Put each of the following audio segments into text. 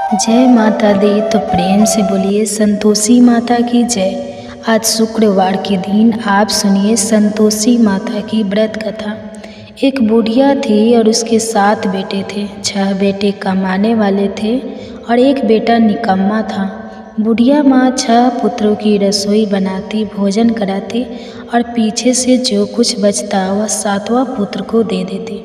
जय माता दी तो प्रेम से बोलिए संतोषी माता की जय। आज शुक्रवार के दिन आप सुनिए संतोषी माता की व्रत कथा। एक बुढ़िया थी और उसके 7 बेटे थे। 6 बेटे कमाने वाले थे और एक बेटा निकम्मा था। बुढ़िया माँ 6 पुत्रों की रसोई बनाती, भोजन कराती और पीछे से जो कुछ बचता वह 7वां पुत्र को दे देती।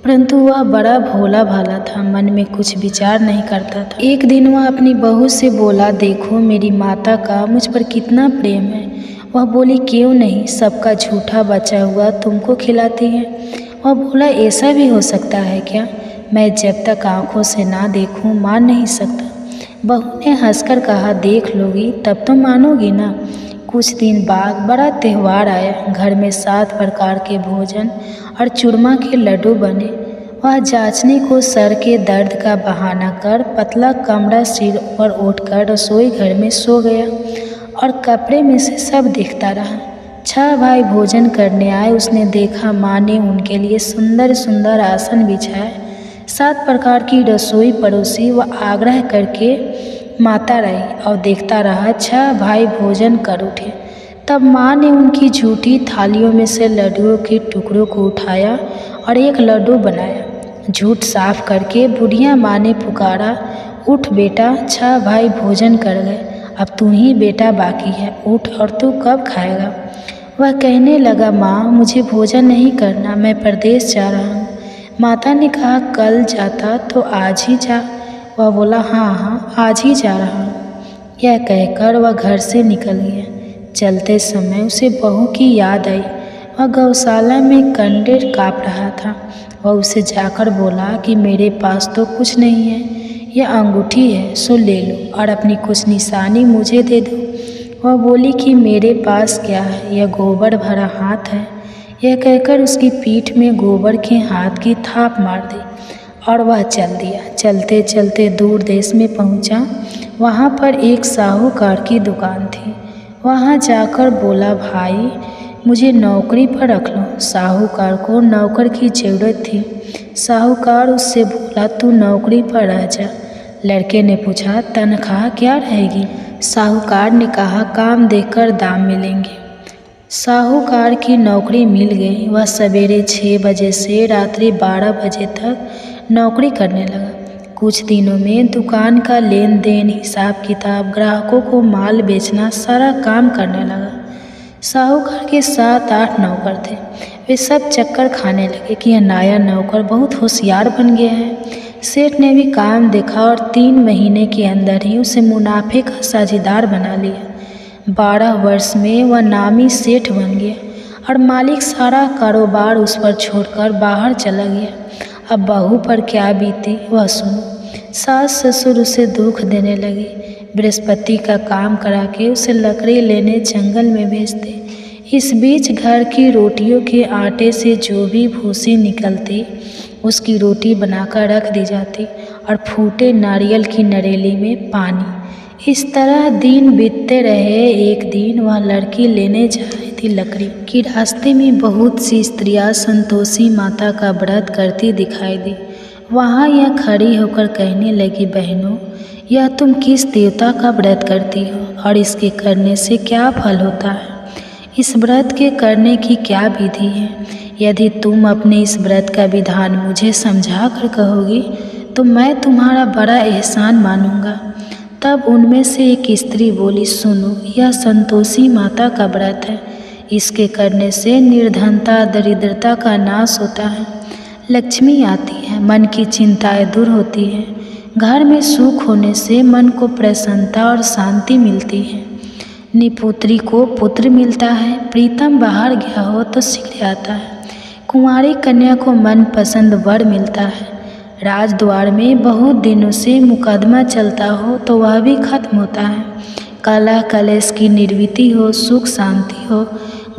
परंतु वह बड़ा भोला भाला था, मन में कुछ विचार नहीं करता था। एक दिन वह अपनी बहू से बोला, देखो मेरी माता का मुझ पर कितना प्रेम है। वह बोली, क्यों नहीं, सबका झूठा बचा हुआ तुमको खिलाती है। वह बोला, ऐसा भी हो सकता है क्या? मैं जब तक आंखों से ना देखूं मान नहीं सकता। बहू ने हंसकर कहा, देख लोगी तब तो मानोगी ना। कुछ दिन बाद बड़ा त्यौहार आया। घर में 7 प्रकार के भोजन और चूरमा के लड्डू बने। वह जांचने को सर के दर्द का बहाना कर पतला कमरा सिर पर ओढ़कर रसोई घर में सो गया और कपड़े में से सब देखता रहा। 6 भाई भोजन करने आए। उसने देखा माँ ने उनके लिए सुंदर सुंदर आसन बिछाए, 7 प्रकार की रसोई परोसी। वह आग्रह करके माता रही और देखता रहा। 6 भाई भोजन कर उठे। तब माँ ने उनकी झूठी थालियों में से लड्डुओं के टुकड़ों को उठाया और एक लड्डू बनाया। झूठ साफ करके बुढ़िया माँ ने पुकारा, उठ बेटा, 6 भाई भोजन कर गए, अब तू ही बेटा बाकी है, उठ और तू कब खाएगा? वह कहने लगा, माँ मुझे भोजन नहीं करना, मैं परदेश जा रहा हूँ। माता ने कहा, कल जाता तो आज ही जा। वह बोला, हाँ आज ही जा रहा हूँ। यह कहकर वह घर से निकल गया। चलते समय उसे बहू की याद आई। वह गौशाला में कंडे काप रहा था। वह उसे जाकर बोला कि मेरे पास तो कुछ नहीं है, यह अंगूठी है, सो ले लो और अपनी कुछ निशानी मुझे दे दो। वह बोली कि मेरे पास क्या है, यह गोबर भरा हाथ है। यह कहकर उसकी पीठ में गोबर के हाथ की थाप मार दी और वह चल दिया। चलते चलते दूर देश में पहुंचा। वहां पर एक साहूकार की दुकान थी। वहां जाकर बोला, भाई मुझे नौकरी पर रख लो। साहूकार को नौकर की ज़रूरत थी। साहूकार उससे बोला, तू नौकरी पर रह जा। लड़के ने पूछा, तनख्वाह क्या रहेगी? साहूकार ने कहा, काम देकर दाम मिलेंगे। साहूकार की नौकरी मिल गई। वह सवेरे 6 बजे से रात्रि 12 बजे तक नौकरी करने लगा। कुछ दिनों में दुकान का लेन देन, हिसाब किताब, ग्राहकों को माल बेचना, सारा काम करने लगा। साहूकार के 7-8 नौकर थे। वे सब चक्कर खाने लगे कि यह नया नौकर बहुत होशियार बन गया है। सेठ ने भी काम देखा और 3 महीने के अंदर ही उसे मुनाफे का साझेदार बना लिया। 12 वर्ष में वह नामी सेठ बन गया और मालिक सारा कारोबार उस पर छोड़कर बाहर चला गया। अब बहू पर क्या बीती वह सुनो। सास ससुर उसे दुख देने लगे। बृहस्पति का काम करा के उसे लकड़ी लेने जंगल में भेजते। इस बीच घर की रोटियों के आटे से जो भी भूसी निकलती उसकी रोटी बनाकर रख दी जाती और फूटे नारियल की नरेली में पानी। इस तरह दिन बीतते रहे। एक दिन वह लड़की लेने जा रही थी लकड़ी की। रास्ते में बहुत सी स्त्रियां संतोषी माता का व्रत करती दिखाई दी। वहाँ यह खड़ी होकर कहने लगी, बहनों यह तुम किस देवता का व्रत करती हो और इसके करने से क्या फल होता है? इस व्रत के करने की क्या विधि है? यदि तुम अपने इस व्रत का विधान मुझे समझा कर कहोगी तो मैं तुम्हारा बड़ा एहसान मानूंगा। तब उनमें से एक स्त्री बोली, सुनो यह संतोषी माता का व्रत है। इसके करने से निर्धनता, दरिद्रता का नाश होता है, लक्ष्मी आती है, मन की चिंताएं दूर होती हैं, घर में सुख होने से मन को प्रसन्नता और शांति मिलती है, निपुत्री को पुत्र मिलता है, प्रीतम बाहर गया हो तो शीघ्र आता है, कुंवारी कन्या को मनपसंद वर मिलता है, राजद्वार में बहुत दिनों से मुकदमा चलता हो तो वह भी खत्म होता है, कलह कलेश की निर्वृत्ति हो, सुख शांति हो,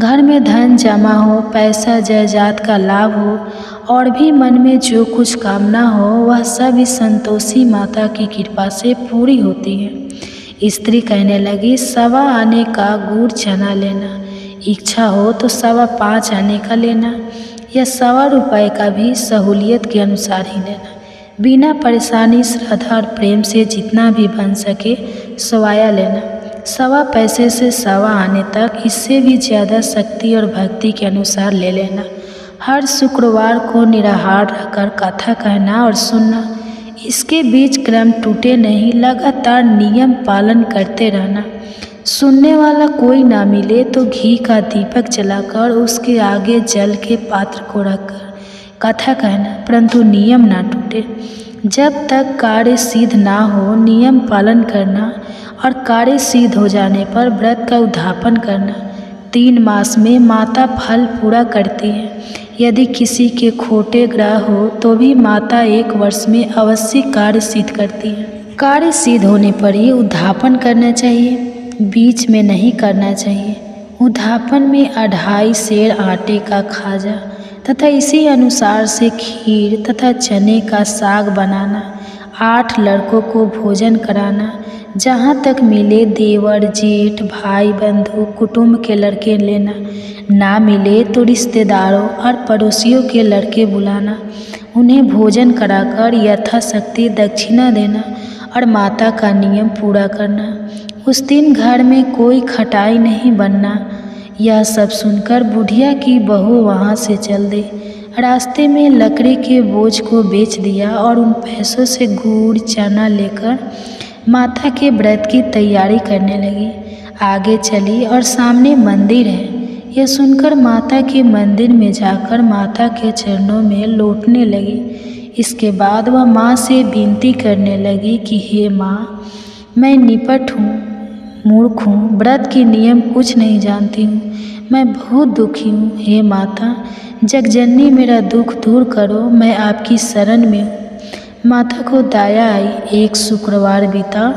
घर में धन जमा हो, पैसा जायदाद का लाभ हो और भी मन में जो कुछ कामना हो वह सब इस संतोषी माता की कृपा से पूरी होती है। स्त्री कहने लगी, 1.25 आने का गुड़ चना लेना, इच्छा हो तो 5.25 आने का लेना या 1.25 रुपये का भी सहूलियत के अनुसार ही लेना। बिना परेशानी, श्रद्धा और प्रेम से जितना भी बन सके सवाया लेना। सवा पैसे से सवा आने तक, इससे भी ज़्यादा शक्ति और भक्ति के अनुसार ले लेना। हर शुक्रवार को निराहार रहकर कथा कहना और सुनना। इसके बीच क्रम टूटे नहीं, लगातार नियम पालन करते रहना। सुनने वाला कोई ना मिले तो घी का दीपक जलाकर उसके आगे जल के पात्र को रखकर कथा कहना, परंतु नियम ना टूटे। जब तक कार्य सिद्ध ना हो नियम पालन करना और कार्य सिद्ध हो जाने पर व्रत का उद्यापन करना। 3 मास में माता फल पूरा करती है। यदि किसी के खोटे ग्रह हो तो भी माता 1 वर्ष में अवश्य कार्य सिद्ध करती है। कार्य सिद्ध होने पर ही उद्यापन करना चाहिए, बीच में नहीं करना चाहिए। उद्यापन में 2.5 सेर आटे का खाजा तथा इसी अनुसार से खीर तथा चने का साग बनाना। 8 लड़कों को भोजन कराना। जहाँ तक मिले देवर, जेठ, भाई, बंधु, कुटुंब के लड़के लेना। ना मिले तो रिश्तेदारों और पड़ोसियों के लड़के बुलाना। उन्हें भोजन कराकर यथाशक्ति दक्षिणा देना और माता का नियम पूरा करना। उस दिन घर में कोई खटाई नहीं बनना। यह सब सुनकर बुढ़िया की बहू वहाँ से चल दी। रास्ते में लकड़ी के बोझ को बेच दिया और उन पैसों से गुड़ चना लेकर माता के व्रत की तैयारी करने लगी। आगे चली और सामने मंदिर है। यह सुनकर माता के मंदिर में जाकर माता के चरणों में लौटने लगी। इसके बाद वह माँ से विनती करने लगी कि हे माँ, मैं निपट हूँ, मूर्ख हूँ, व्रत के नियम कुछ नहीं जानती हूँ, मैं बहुत दुखी हूँ। हे माता जगजननी, मेरा दुख दूर करो, मैं आपकी शरण में हूँ। माता को दया आई। एक शुक्रवार बीता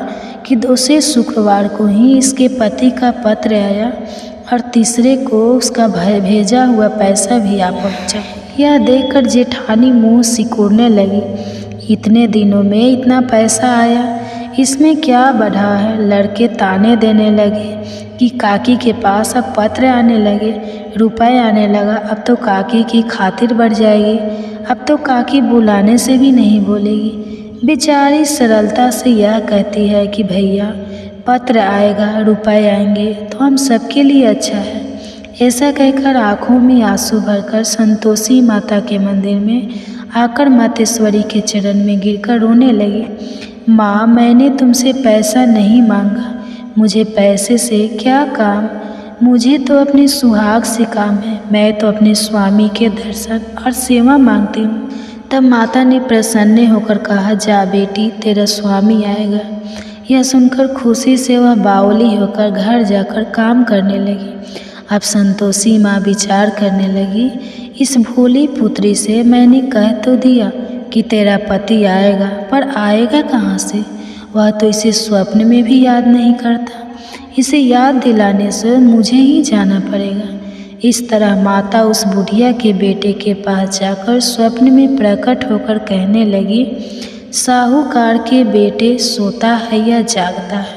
कि दूसरे शुक्रवार को ही इसके पति का पत्र आया और तीसरे को उसका भेजा हुआ पैसा भी आ पहुँचा। यह देखकर जेठानी मुँह सिकोड़ने लगी। इतने दिनों में इतना पैसा आया, इसमें क्या बढ़ा है। लड़के ताने देने लगे कि काकी के पास अब पत्र आने लगे, रुपए आने लगा, अब तो काकी की खातिर बढ़ जाएगी, अब तो काकी बुलाने से भी नहीं बोलेगी। बेचारी सरलता से यह कहती है कि भैया पत्र आएगा, रुपए आएंगे तो हम सबके लिए अच्छा है। ऐसा कहकर आँखों में आंसू भरकर संतोषी माता के मंदिर में आकर मातेश्वरी के चरण में गिरकर रोने लगी। माँ, मैंने तुमसे पैसा नहीं मांगा, मुझे पैसे से क्या काम, मुझे तो अपने सुहाग से काम है। मैं तो अपने स्वामी के दर्शन और सेवा मांगती हूँ। तब माता ने प्रसन्न होकर कहा, जा बेटी, तेरा स्वामी आएगा। यह सुनकर खुशी से वह बावली होकर घर जाकर काम करने लगी। अब संतोषी माँ विचार करने लगी, इस भोली पुत्री से मैंने कह तो दिया कि तेरा पति आएगा, पर आएगा कहाँ से? वह तो इसे स्वप्न में भी याद नहीं करता। इसे याद दिलाने से मुझे ही जाना पड़ेगा। इस तरह माता उस बुढ़िया के बेटे के पास जाकर स्वप्न में प्रकट होकर कहने लगी, साहूकार के बेटे सोता है या जागता है?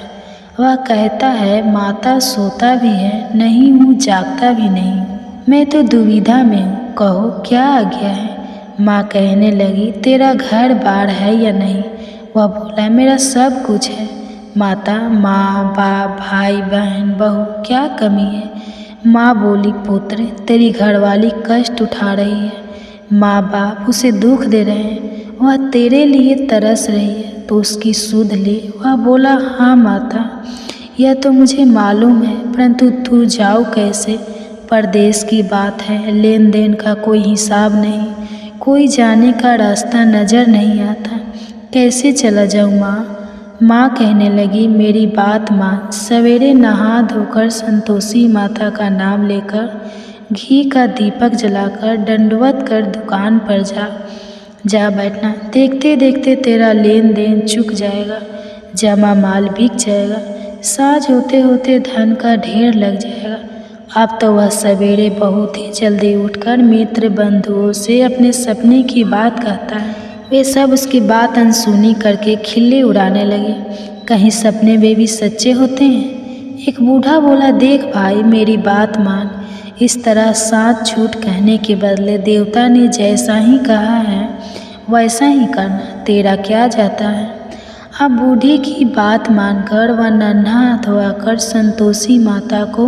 वह कहता है, माता सोता भी है नहीं हूँ, जागता भी नहीं, मैं तो दुविधा में हूँ, कहो क्या आज्ञा है? माँ कहने लगी, तेरा घर बार है या नहीं? वह बोला, मेरा सब कुछ है माता, माँ बाप भाई बहन बहू, क्या कमी है? माँ बोली, पुत्र तेरी घरवाली कष्ट उठा रही है, माँ बाप उसे दुख दे रहे हैं, वह तेरे लिए तरस रही है तो उसकी सुध ले। वह बोला, हाँ माता, यह तो मुझे मालूम है, परंतु तू जाओ कैसे? परदेश की बात है, लेन देन का कोई हिसाब नहीं, कोई जाने का रास्ता नज़र नहीं आता, कैसे चला जाऊँ माँ? माँ कहने लगी, मेरी बात मान, सवेरे नहा धोकर संतोषी माता का नाम लेकर घी का दीपक जलाकर दंडवत कर दुकान पर जा बैठना। देखते देखते तेरा लेन देन चुक जाएगा, जमा माल बिक जाएगा, साँझ होते होते धन का ढेर लग जाएगा। अब तो वह सवेरे बहुत ही जल्दी उठकर मित्र बंधुओं से अपने सपने की बात कहता है। वे सब उसकी बात अनसुनी करके खिल्ली उड़ाने लगे। कहीं सपने वे भी सच्चे होते हैं? एक बूढ़ा बोला, देख भाई, मेरी बात मान, इस तरह साथ झूठ कहने के बदले देवता ने जैसा ही कहा है वैसा ही करना, तेरा क्या जाता है। अब बूढ़ी की बात मानकर वह नन्हा धोआकर संतोषी माता को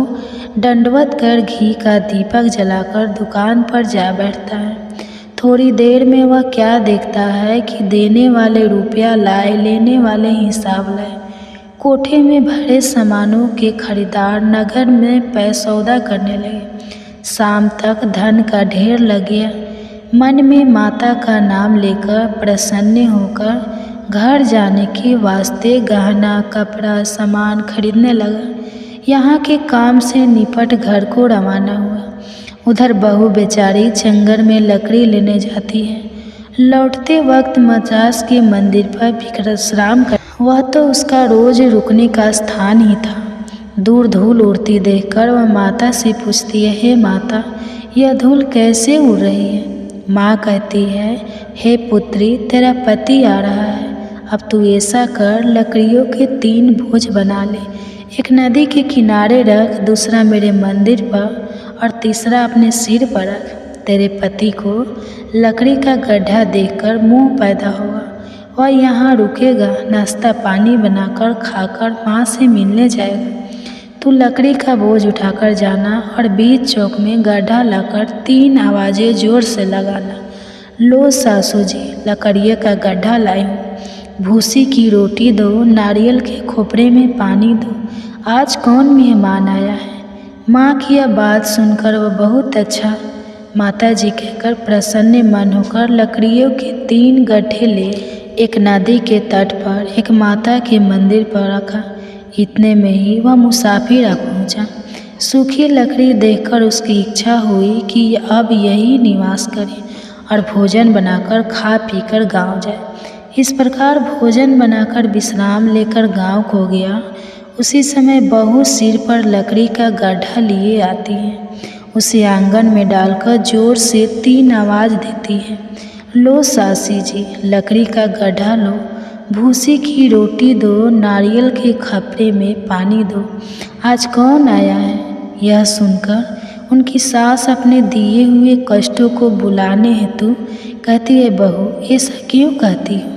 दंडवत कर घी का दीपक जलाकर दुकान पर जा बैठता है। थोड़ी देर में वह क्या देखता है कि देने वाले रुपया लाए, लेने वाले हिसाब लाए। कोठे में भरे सामानों के खरीदार नगर में पैसौदा करने लगे। शाम तक धन का ढेर लग गया। मन में माता का नाम लेकर प्रसन्न होकर घर जाने के वास्ते गहना कपड़ा सामान खरीदने लगा। यहाँ के काम से निपट घर को रवाना हुआ। उधर बहू बेचारी चंगर में लकड़ी लेने जाती है। लौटते वक्त मद्रास के मंदिर पर विश्राम कर, वह तो उसका रोज रुकने का स्थान ही था। दूर धूल उड़ती देखकर वह माता से पूछती है, हे माता, यह धूल कैसे उड़ रही है। माँ कहती है, हे पुत्री, तेरा पति आ रहा है। अब तू ऐसा कर, लकड़ियों के 3 बोझ बना ले। एक नदी के किनारे रख, दूसरा मेरे मंदिर पर और तीसरा अपने सिर पर रख। तेरे पति को लकड़ी का गड्ढा देखकर मुँह पैदा होगा। वह यहाँ रुकेगा, नाश्ता पानी बनाकर खाकर माँ से मिलने जाएगा। तू लकड़ी का बोझ उठाकर जाना और बीच चौक में गड्ढा लाकर 3 आवाज़ें जोर से लगाना। लो सासू जी, लकड़िए का गड्ढा लाई हूँ। भूसी की रोटी दो, नारियल के खोपरे में पानी दो। आज कौन मेहमान आया है। माँ की यह बात सुनकर वह बहुत अच्छा माता जी कहकर प्रसन्न मन होकर लकड़ियों के 3 गड्ढे ले एक नदी के तट पर एक माता के मंदिर पर रखा। इतने में ही वह मुसाफिर आ पहुँचा। सूखी लकड़ी देखकर उसकी इच्छा हुई कि अब यही निवास करे और भोजन बनाकर खा पीकर गाँव जाए। इस प्रकार भोजन बनाकर विश्राम लेकर गांव को गया। उसी समय बहू सिर पर लकड़ी का गड्ढा लिए आती है। उसे आंगन में डालकर जोर से 3 आवाज़ देती है। लो सासी जी, लकड़ी का गड्ढा लो, भूसी की रोटी दो, नारियल के खपरे में पानी दो। आज कौन आया है। यह सुनकर उनकी सास अपने दिए हुए कष्टों को बुलाने हेतु कहती है, बहू, ऐसा क्यों कहती हो।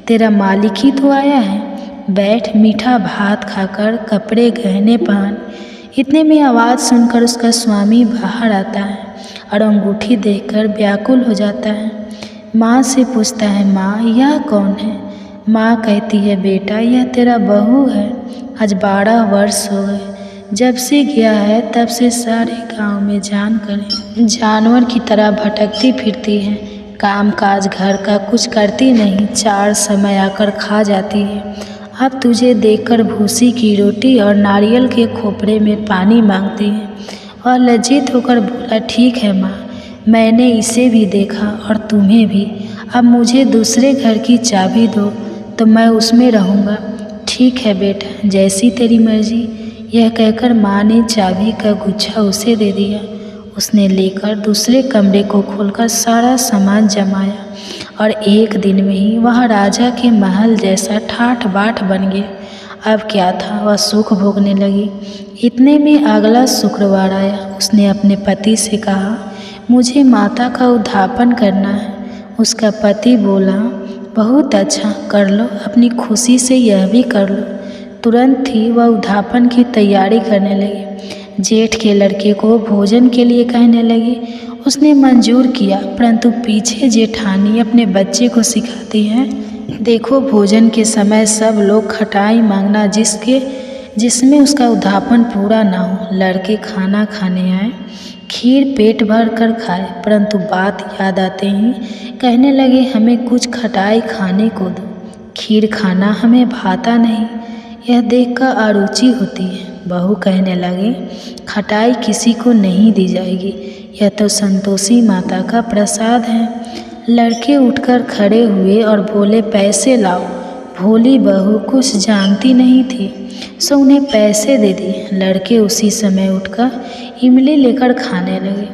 तेरा मालिक ही तो आया है। बैठ, मीठा भात खाकर कपड़े गहने पहन। इतने में आवाज़ सुनकर उसका स्वामी बाहर आता है और अंगूठी देखकर व्याकुल हो जाता है। माँ से पूछता है, माँ, यह कौन है। माँ कहती है, बेटा, यह तेरा बहू है। आज 12 वर्ष हो गए। जब से गया है तब से सारे गांव में जानवर की तरह भटकती फिरती है। काम काज घर का कुछ करती नहीं, 4 समय आकर खा जाती है। अब तुझे देखकर भूसी की रोटी और नारियल के खोपरे में पानी मांगती है। और लज्जित होकर बोला, ठीक है माँ, मैंने इसे भी देखा और तुम्हें भी। अब मुझे दूसरे घर की चाबी दो तो मैं उसमें रहूँगा। ठीक है बेटा, जैसी तेरी मर्जी। यह कहकर माँ ने चाबी का गुच्छा उसे दे दिया। उसने लेकर दूसरे कमरे को खोलकर सारा सामान जमाया और एक दिन में ही वह राजा के महल जैसा ठाठ बाट बन गया। अब क्या था, वह सुख भोगने लगी। इतने में अगला शुक्रवार आया। उसने अपने पति से कहा, मुझे माता का उद्धापन करना है। उसका पति बोला, बहुत अच्छा, कर लो, अपनी खुशी से यह भी कर लो। तुरंत ही वह उद्धापन की तैयारी करने लगी। जेठ के लड़के को भोजन के लिए कहने लगी। उसने मंजूर किया, परंतु पीछे जेठानी अपने बच्चे को सिखाती है, देखो, भोजन के समय सब लोग खटाई मांगना जिसमें उसका उद्धापन पूरा ना हो। लड़के खाना खाने आए, खीर पेट भर कर खाए, परंतु बात याद आते ही कहने लगे, हमें कुछ खटाई खाने को दो, खीर खाना हमें भाता नहीं। यह देखकर अरुचि होती है। बहू कहने लगे, खटाई किसी को नहीं दी जाएगी, यह तो संतोषी माता का प्रसाद है। लड़के उठकर खड़े हुए और बोले, पैसे लाओ। भोली बहू कुछ जानती नहीं थी, सो उन्हें पैसे दे दिए। लड़के उसी समय उठकर इमली लेकर खाने लगे।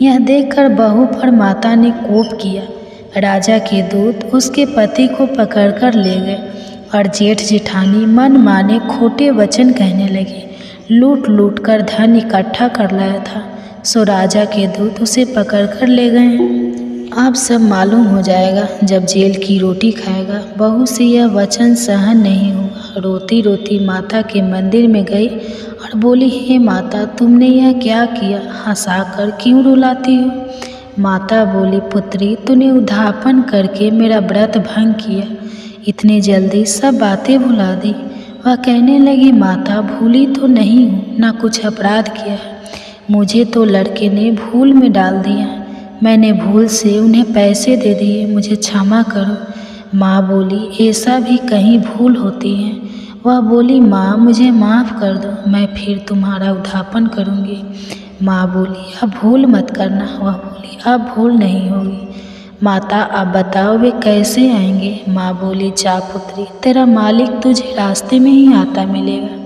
यह देखकर बहू पर माता ने कोप किया। राजा के दूत उसके पति को पकड़कर ले गए और जेठ जेठानी मन माने खोटे वचन कहने लगे। लूट लूट कर धन इकट्ठा कर लाया था, सो राजा के दूत उसे पकड़ कर ले गए। आप सब मालूम हो जाएगा जब जेल की रोटी खाएगा। बहू से यह वचन सहन नहीं हुआ। रोती रोती माता के मंदिर में गई और बोली, हे माता, तुमने यह क्या किया? हंसाकर क्यों रुलाती हो? माता बोली, पुत्री, तूने उद्धापन करके मेरा व्रत भंग किया, इतनी जल्दी सब बातें भुला दी। वह कहने लगी, माता, भूली तो नहीं हूँ, ना कुछ अपराध किया है। मुझे तो लड़के ने भूल में डाल दिया, मैंने भूल से उन्हें पैसे दे दिए, मुझे क्षमा करो। माँ बोली, ऐसा भी कहीं भूल होती है? वह बोली, माँ, मुझे माफ़ कर दो, मैं फिर तुम्हारा उद्धापन करूँगी। माँ बोली, अब भूल मत करना। वह बोली, अब भूल नहीं होगी। माता, आप बताओ वे कैसे आएंगे? माँ बोली, जा पुत्री, तेरा मालिक तुझे रास्ते में ही आता मिलेगा।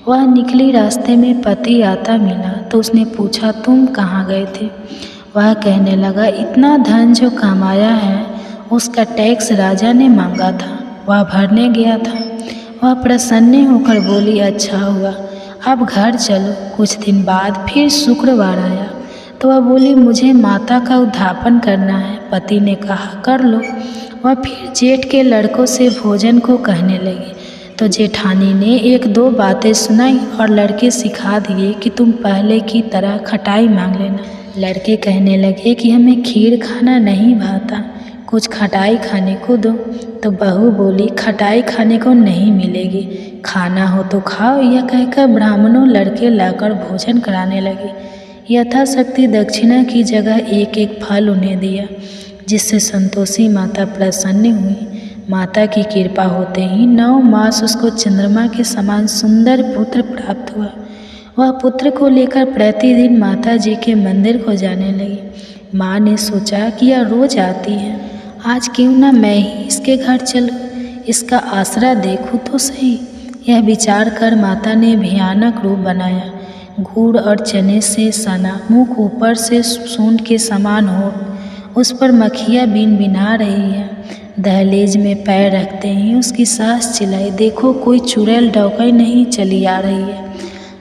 वह निकली, रास्ते में पति आता मिला तो उसने पूछा, तुम कहाँ गए थे? वह कहने लगा, इतना धन जो कमाया है उसका टैक्स राजा ने मांगा था, वह भरने गया था। वह प्रसन्न होकर बोली, अच्छा हुआ, अब घर चलो। कुछ दिन बाद फिर शुक्रवार आया तो वह बोली, मुझे माता का उद्धापन करना है। पति ने कहा, कर लो। वह फिर जेठ के लड़कों से भोजन को कहने लगी तो जेठानी ने एक दो बातें सुनाई और लड़के सिखा दिए कि तुम पहले की तरह खटाई मांग लेना। लड़के कहने लगे कि हमें खीर खाना नहीं भाता, कुछ खटाई खाने को दो। तो बहू बोली, खटाई खाने को नहीं मिलेगी, खाना हो तो खाओ। यह कहकर ब्राह्मणों लड़के लाकर भोजन कराने लगे। यथाशक्ति दक्षिणा की जगह एक एक फल उन्हें दिया, जिससे संतोषी माता प्रसन्न हुई। माता की कृपा होते ही 9 मास उसको चंद्रमा के समान सुंदर पुत्र प्राप्त हुआ। वह पुत्र को लेकर प्रतिदिन माता जी के मंदिर को जाने लगी। माँ ने सोचा कि यह रोज आती है, आज क्यों ना मैं ही इसके घर चलूं, इसका आसरा देखूं तो सही। यह विचार कर माता ने भयानक रूप बनाया। गुड़ और चने से सना, मुख ऊपर से सूंड के समान होठ, उस पर मक्खियाँ बिन बिना रही है। दहलीज में पैर रखते ही उसकी सास चिल्लाई, देखो कोई चुड़ैल डौकई नहीं चली आ रही है,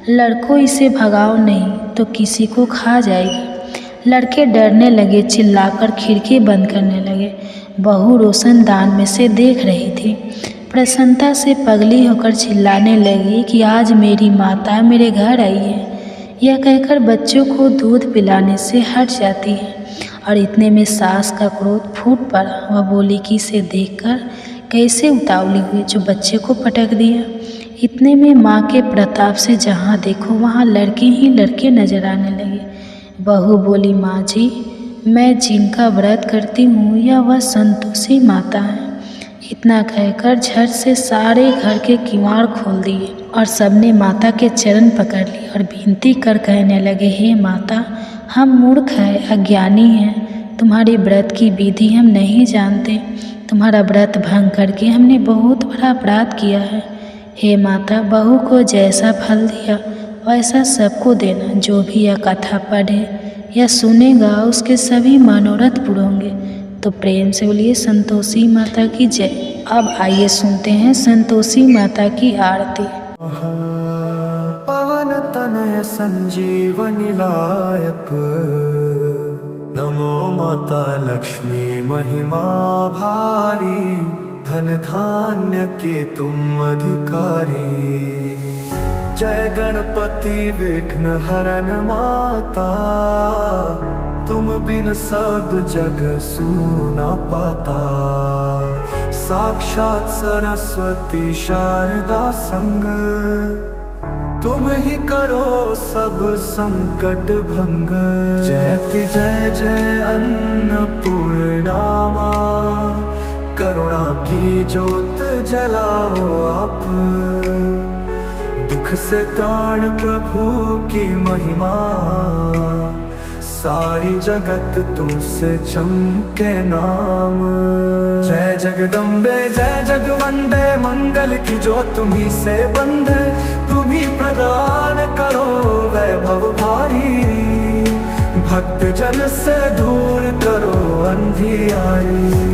लड़कों इसे भगाओ नहीं तो किसी को खा जाएगी। लड़के डरने लगे, चिल्लाकर खिड़की बंद करने लगे। बहू रोशनदान में से देख रही थी, प्रसन्नता से पगली होकर चिल्लाने लगी कि आज मेरी माता मेरे घर आई है। यह कहकर बच्चों को दूध पिलाने से हट जाती है और इतने में सास का क्रोध फूट पड़ा। वह बोली कि इसे देखकर कैसे उतावली हुई जो बच्चे को पटक दिया। इतने में माँ के प्रताप से जहाँ देखो वहाँ लड़के ही लड़के नजर आने लगे। बहू बोली, माँ जी, मैं जिनका व्रत करती हूँ या वह संतोषी माता है। इतना कहकर झट से सारे घर के किवाड़ खोल दिए और सबने माता के चरण पकड़ लिए और विनती कर कहने लगे, हे माता, हम मूर्ख हैं, अज्ञानी हैं, तुम्हारी व्रत की विधि हम नहीं जानते। तुम्हारा व्रत भंग करके हमने बहुत बड़ा अपराध किया है। हे माता, बहू को जैसा फल दिया वैसा सबको देना। जो भी यह कथा पढ़े या सुनेगा उसके सभी मनोरथ पूरे होंगे। तो प्रेम से बोलिए संतोषी माता की जय। अब आइए सुनते हैं संतोषी माता की आरती। पवन तनय संजीवनी लायक, नमो माता लक्ष्मी महिमा भारी, धन धान्य के तुम अधिकारी। जय गणपति विघ्न हरन माता, तुम बिन सब जग सुना पाता। साक्षात सरस्वती शारदा संग, तुम ही करो सब संकट भंग। जयति जय जय अन्नपूर्णा मां, करुणा की ज्योत जलाओ आप। दुख से त्राण प्रभु की महिमा, सारी जगत तुमसे चमके नाम। जय जगदम्बे जय जगवंदे, मंगल की जो तुम्ही से बंधे। तुम्ही प्रदान करो वैभव भारी, भक्त जन से दूर करो अंधियारी।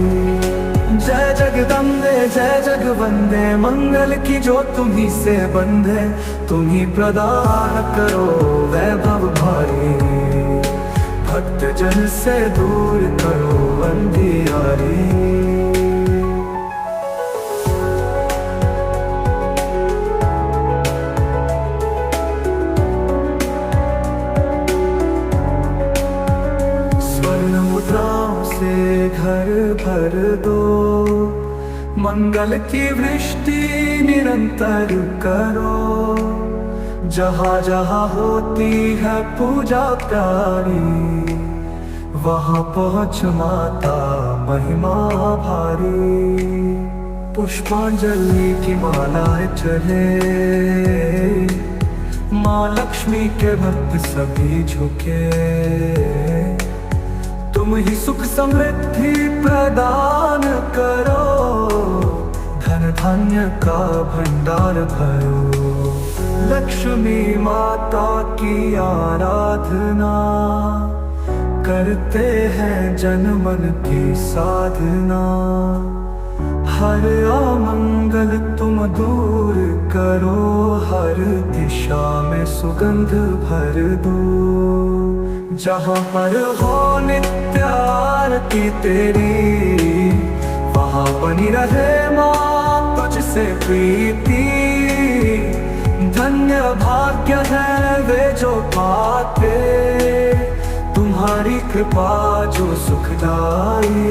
जय जगदम्बे जय जगवंदे, मंगल की जो तुम्ही से बंधे। तुम्ही प्रदान करो वैभव भारी, भक्त जन से दूर करो अंधियारी। स्वर्ण मुद्राओं से घर भर दो, मंगल की वृष्टि निरंतर करो। जहाँ जहाँ होती है पूजा प्यारी, वहाँ पहुँच माता महिमा भारी। पुष्पांजलि की मालाएं चढ़े, माँ लक्ष्मी के भक्त सभी झुके। तुम ही सुख समृद्धि प्रदान करो, धन धान्य का भंडार भरो। लक्ष्मी माता की आराधना करते हैं जन मन की साधना। हर अमंगल तुम दूर करो, हर दिशा में सुगंध भर दो। जहाँ पर हो नित्य आरती तेरी, वहाँ बनी रहे माँ तुझसे प्रीति। धन्य भाग्य है वे जो पाते, तुम्हारी कृपा जो सुखदाई।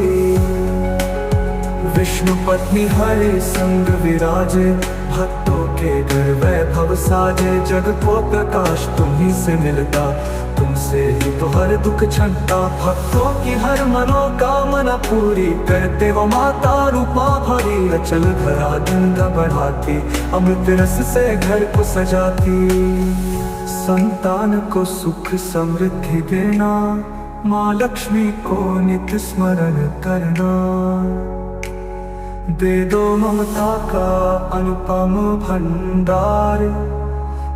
विष्णु पत्नी हरि संग विराजे, भक्तों के घर वैभव साजे। जग को प्रकाश तुम्ही से मिलता, तुमसे ही तो हर दुख छंटा। भक्तों की हर मनोकामना पूरी करते हो माता रूपा भरी। अचल धरा गंगा बढ़ाती, अमृत रस से घर को सजाती। संतान को सुख समृद्धि देना, माँ लक्ष्मी को नित्य स्मरण करना। दे दो ममता का अनुपम भंडार,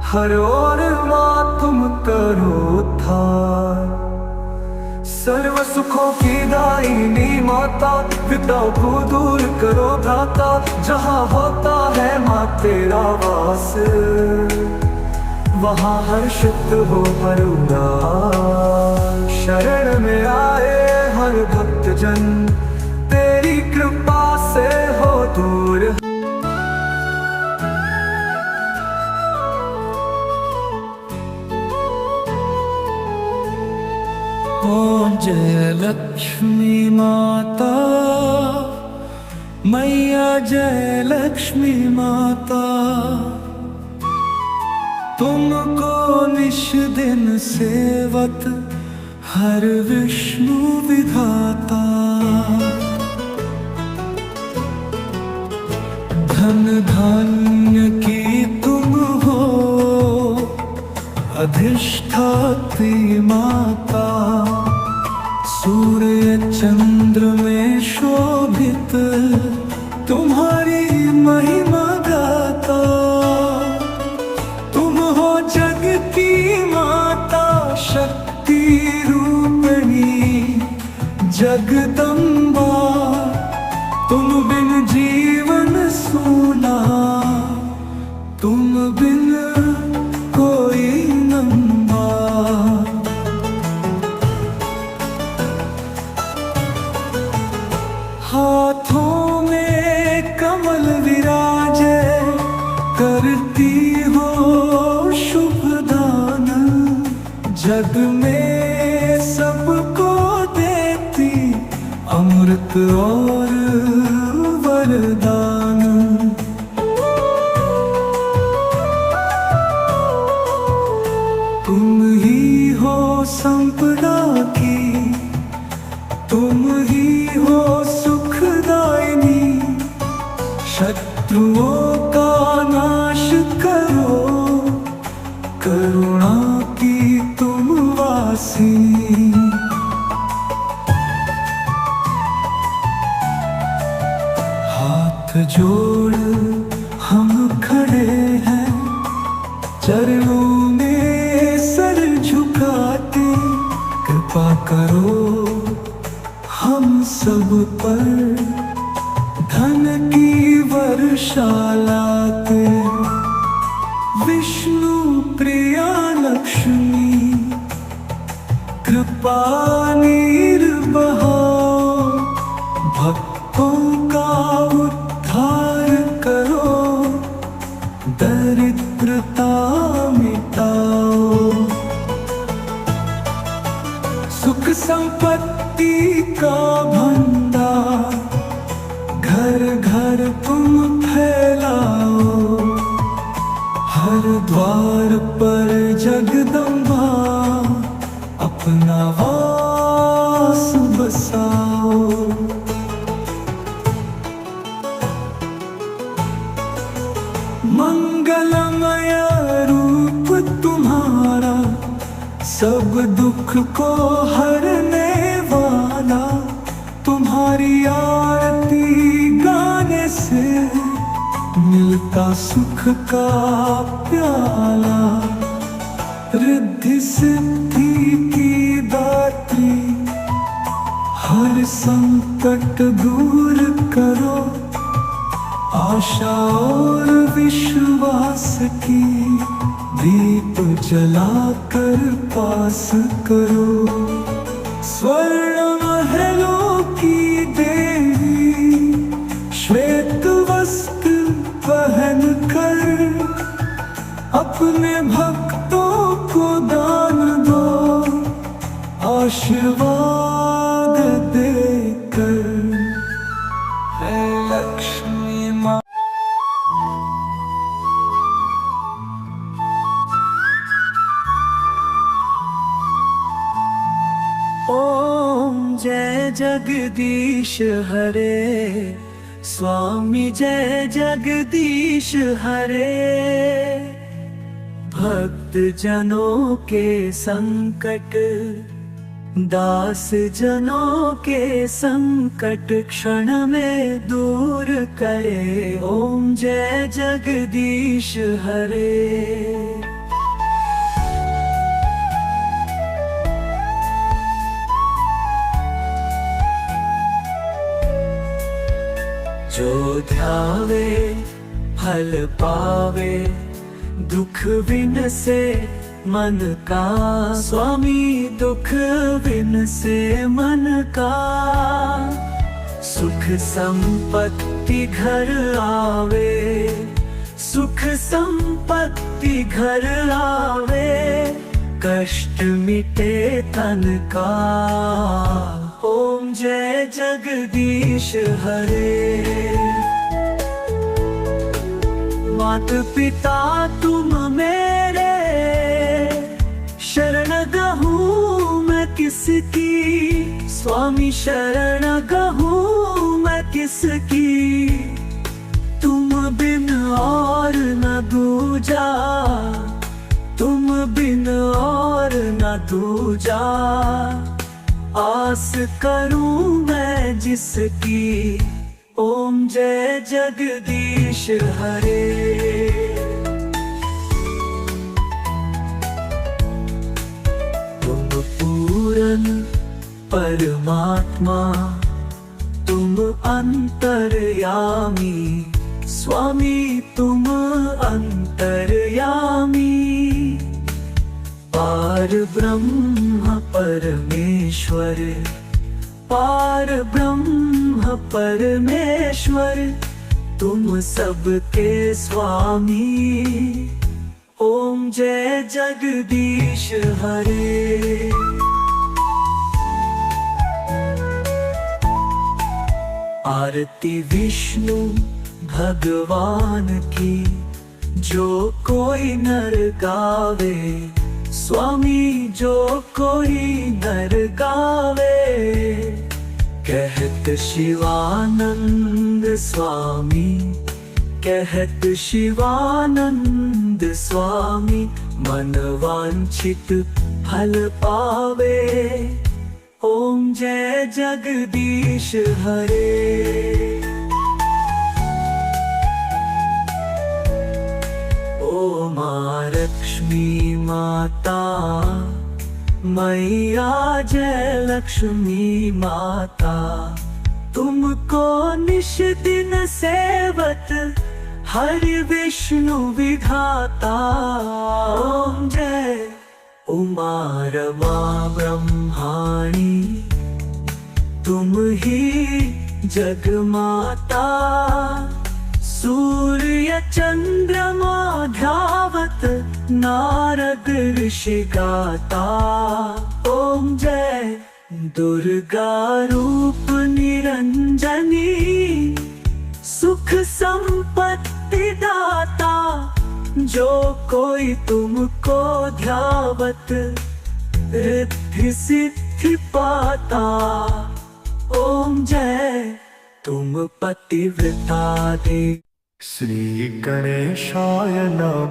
हर ओर माँ तुम करो उद्धार। सर्व सुखों की दायिनी माता, विपदाओं को दूर करो भ्राता। जहाँ होता है माँ तेरा वास, वहाँ हर्षित हो हर उदास। शरण में आए हर भक्त जन, तेरी कृपा से हो दूर। ओ जय लक्ष्मी माता, मैया जय लक्ष्मी माता। तुमको निश दिन सेवत हर विष्णु विधाता। धन धान्य की तुम हो अधिष्ठात्री माता। सूर्य चंद्र में शोभित तुम्हारी महिमा गाता। तुम हो जग की माता, शक्ति रूपिणी जगदम्बा। तुम बिन जीवन सूना, तुम बिन कोई नंबा। हाथों में कमल विराजे, करती हो शुभ दान। जग में सबको देती अमृत और वरदान। तुम ही हो संपदा की, तुम ही हो सुखदायिनी। शत्रुओं का नाश करो, करुणा की तुम वासी। हाथ जोड़ हम खड़े हैं, चरणों में सर झुकाते। कृपा करो हम सब पर, धन की वर्षा लाते। विष्णु प्रिया लक्ष्मी, कृपा दरिद्रता मिटाओ। सुख संपत्ति का भंडार घर घर तुम फैलाओ। हर द्वार पर जगदम्बा अपना वास बसाओ। मंगलमय रूप तुम्हारा सब दुख को हरने वाला। तुम्हारी आरती गाने से मिलता सुख का प्याला। रिद्धि सिद्धि की दात्री हर संकट दूर करो। आशा और विश्वास की दीप जलाकर पास करो। स्वर्ण महलों की देवी श्वेत वस्त्र पहन कर अपने भक्तों को दान दो। आशीर्वाद देकर है लक्ष्मी माँ। ओम जय जगदीश हरे स्वामी जय जगदीश हरे। भक्त जनों के संकट दास जनों के संकट क्षण में दूर करे। ओम जय जगदीश हरे। जो ध्यावे फल पावे दुख विन से मन का। स्वामी दुख विन से मन का। सुख संपत्ति घर आवे सुख संपत्ति घर आवे। कष्ट मिटे तन का। ओम जय जगदीश हरे। मात पिता तुम मेरे शरण गहूँ मैं किसकी। स्वामी शरण गहूँ मैं किसकी। तुम बिन और न दूजा तुम बिन और न दूजा। आस करूं मैं जिसकी। ओम जय जगदीश हरे। तुम पूरन परमात्मा तुम अंतर्यामी। स्वामी तुम अंतर्यामी। पार ब्रह्म परमेश्वर पार ब्रह्म परमेश्वर तुम सबके स्वामी। ओम जय जगदीश हरे। आरती विष्णु भगवान की जो कोई नर गावे। स्वामी जो कोई नर गावे। कहत शिवानंद स्वामी कहत शिवानंद स्वामी। मन वांछित फल पावे। ओम जय जगदीश हरे। ओ माँ लक्ष्मी माता मैया जय लक्ष्मी माता। तुमको निश दिन सेवत हरि विष्णु विधाता। ओम जय उमा रमा ब्रह्माणी तुम ही जगमाता। सूर्य सूर्य चंद्रमा ध्यावत नारद ऋषि गाता। ओम जय दुर्गा रूप निरंजनी सुख संपत्ति दाता। जो कोई तुमको ध्यावत रिद्धि सिद्धि पाता। ओम जय तुम पतिव्रता दे। श्री गणेशाय नमः।